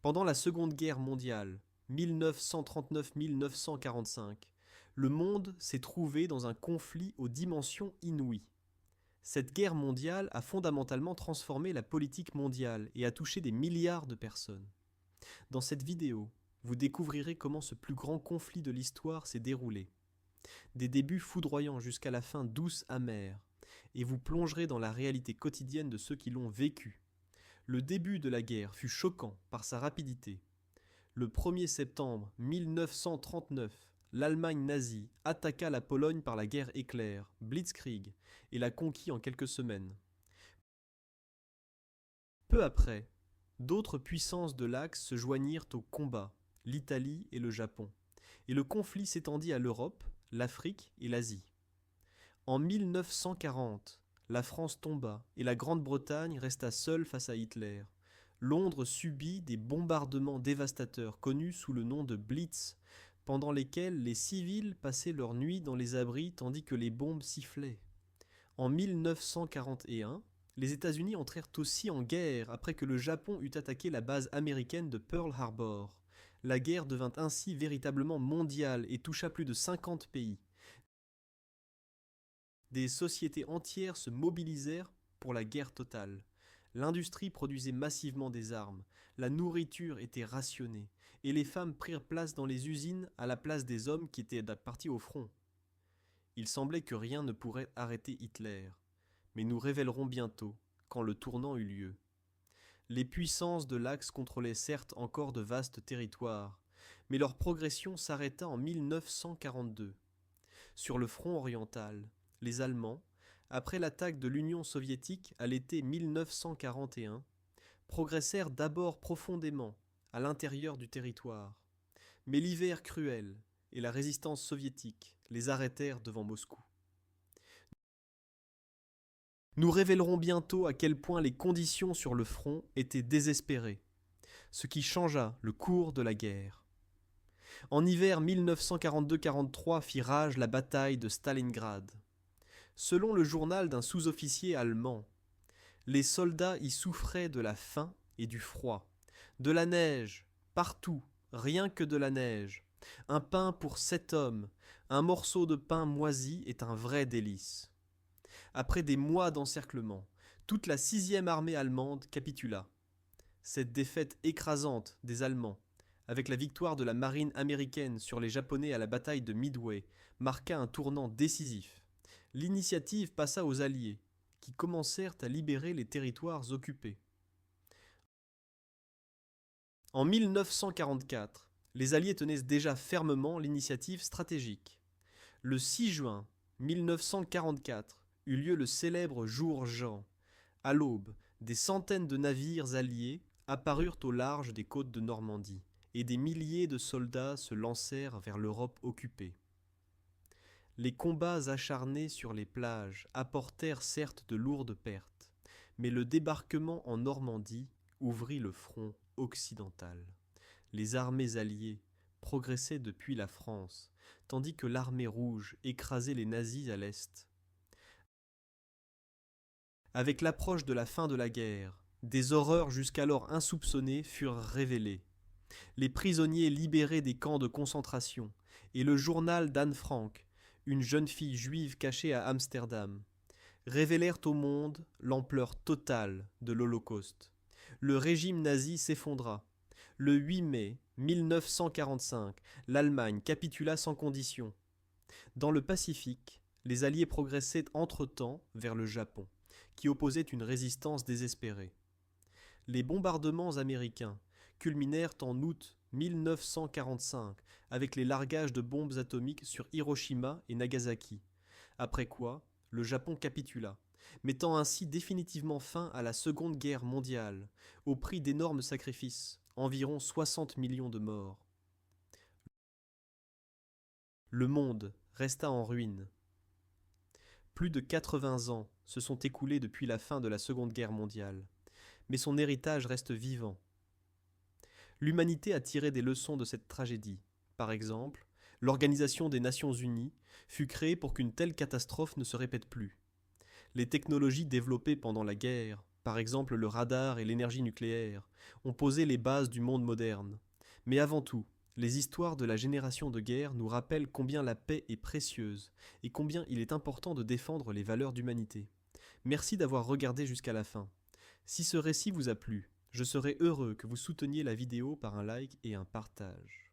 Pendant la Seconde Guerre mondiale, 1939-1945, le monde s'est trouvé dans un conflit aux dimensions inouïes. Cette guerre mondiale a fondamentalement transformé la politique mondiale et a touché des milliards de personnes. Dans cette vidéo, vous découvrirez comment ce plus grand conflit de l'histoire s'est déroulé. Des débuts foudroyants jusqu'à la fin douce amère, et vous plongerez dans la réalité quotidienne de ceux qui l'ont vécu. Le début de la guerre fut choquant par sa rapidité. Le 1er septembre 1939, l'Allemagne nazie attaqua la Pologne par la guerre éclair, Blitzkrieg, et la conquit en quelques semaines. Peu après, d'autres puissances de l'Axe se joignirent au combat, l'Italie et le Japon, et le conflit s'étendit à l'Europe, l'Afrique et l'Asie. En 1940, la France tomba et la Grande-Bretagne resta seule face à Hitler. Londres subit des bombardements dévastateurs connus sous le nom de Blitz, pendant lesquels les civils passaient leur nuit dans les abris tandis que les bombes sifflaient. En 1941, les États-Unis entrèrent aussi en guerre après que le Japon eut attaqué la base américaine de Pearl Harbor. La guerre devint ainsi véritablement mondiale et toucha plus de 50 pays. Des sociétés entières se mobilisèrent pour la guerre totale. L'industrie produisait massivement des armes, la nourriture était rationnée, et les femmes prirent place dans les usines à la place des hommes qui étaient partis au front. Il semblait que rien ne pourrait arrêter Hitler, mais nous révélerons bientôt quand le tournant eut lieu. Les puissances de l'Axe contrôlaient certes encore de vastes territoires, mais leur progression s'arrêta en 1942. Sur le front oriental, les Allemands, après l'attaque de l'Union soviétique à l'été 1941, progressèrent d'abord profondément à l'intérieur du territoire. Mais l'hiver cruel et la résistance soviétique les arrêtèrent devant Moscou. Nous révélerons bientôt à quel point les conditions sur le front étaient désespérées, ce qui changea le cours de la guerre. En hiver 1942-43 fit rage la bataille de Stalingrad. Selon le journal d'un sous-officier allemand, les soldats y souffraient de la faim et du froid, de la neige, partout, rien que de la neige. Un pain pour 7 hommes, un morceau de pain moisi est un vrai délice. Après des mois d'encerclement, toute la 6e armée allemande capitula. Cette défaite écrasante des Allemands, avec la victoire de la marine américaine sur les Japonais à la bataille de Midway, marqua un tournant décisif. L'initiative passa aux Alliés, qui commencèrent à libérer les territoires occupés. En 1944, les Alliés tenaient déjà fermement l'initiative stratégique. Le 6 juin 1944 eut lieu le célèbre jour J. À l'aube, des centaines de navires alliés apparurent au large des côtes de Normandie, et des milliers de soldats se lancèrent vers l'Europe occupée. Les combats acharnés sur les plages apportèrent certes de lourdes pertes, mais le débarquement en Normandie ouvrit le front occidental. Les armées alliées progressaient depuis la France, tandis que l'armée rouge écrasait les nazis à l'est. Avec l'approche de la fin de la guerre, des horreurs jusqu'alors insoupçonnées furent révélées. Les prisonniers libérés des camps de concentration et le journal d'Anne Frank, une jeune fille juive cachée à Amsterdam, révélèrent au monde l'ampleur totale de l'Holocauste. Le régime nazi s'effondra. Le 8 mai 1945, l'Allemagne capitula sans condition. Dans le Pacifique, les Alliés progressaient entre-temps vers le Japon, qui opposait une résistance désespérée. Les bombardements américains culminèrent en août 1945 avec les largages de bombes atomiques sur Hiroshima et Nagasaki, après quoi le Japon capitula, mettant ainsi définitivement fin à la Seconde Guerre mondiale, au prix d'énormes sacrifices, environ 60 millions de morts. Le monde resta en ruine. Plus de 80 ans se sont écoulés depuis la fin de la Seconde Guerre mondiale, mais son héritage reste vivant. L'humanité a tiré des leçons de cette tragédie. Par exemple, l'Organisation des Nations Unies fut créée pour qu'une telle catastrophe ne se répète plus. Les technologies développées pendant la guerre, par exemple le radar et l'énergie nucléaire, ont posé les bases du monde moderne. Mais avant tout, les histoires de la génération de guerre nous rappellent combien la paix est précieuse et combien il est important de défendre les valeurs d'humanité. Merci d'avoir regardé jusqu'à la fin. Si ce récit vous a plu, je serai heureux que vous souteniez la vidéo par un like et un partage.